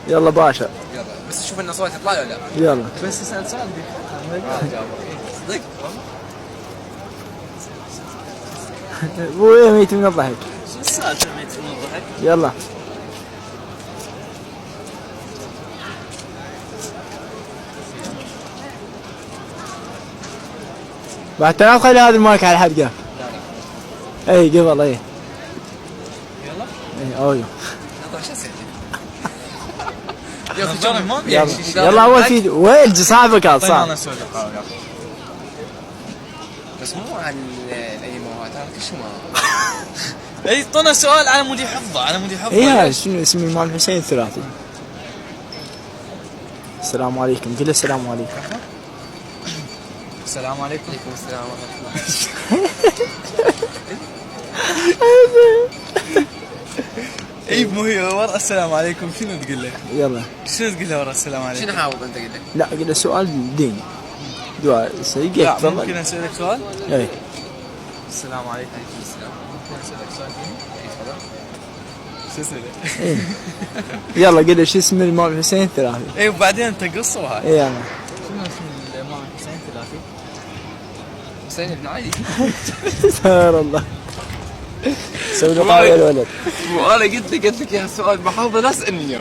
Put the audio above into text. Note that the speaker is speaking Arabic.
يلا باشا. يلا بس شوف ان صوت يطلع ولا لا. يلا بس اسال سؤال صدق ابوي ميت من الضحك. شو السالفه ميت من الضحك؟ يلا بعد تنام خلي هذا المايك على الحلقة. اي قبل اي. يلا اي اويو. نطلع شو اسوي؟ يا اخي ما في يلا يلا اول فيديو وين صاحبك هذا طيب انا صاحب. اسولف بس مو عن الايموات هذا كل شيء ما اي طنا سؤال على مودي حفظه على مودي حفظه. اي هذا شنو اسم الإمام الحسين الثلاثي. السلام عليكم قل السلام عليكم. السلام عليكم. عليكم السلام ورحمه الله. اي مو هي ورا السلام عليكم شنو تقول له؟ يلا شنو تقول له ورا السلام عليكم؟ شنو حافظ انت قلت؟ لا قل السؤال ديني دعاء سيدي لا تفضل. ممكن اسالك سؤال؟ اي السلام عليكم. عليكم السلام. ممكن اسالك سؤال ثاني؟ شو اسالك؟ إيه. يلا قل شو اسم الإمام الحسين الثلاثي. اي وبعدين انت قصه وهاي. اي يلا شنو اسم الامام الحسين الثلاثي؟ حسين بن علي. سبحان الله. سوي له طاوله الولد. وانا قلت لك يا سؤال بحافظه لا اسالني.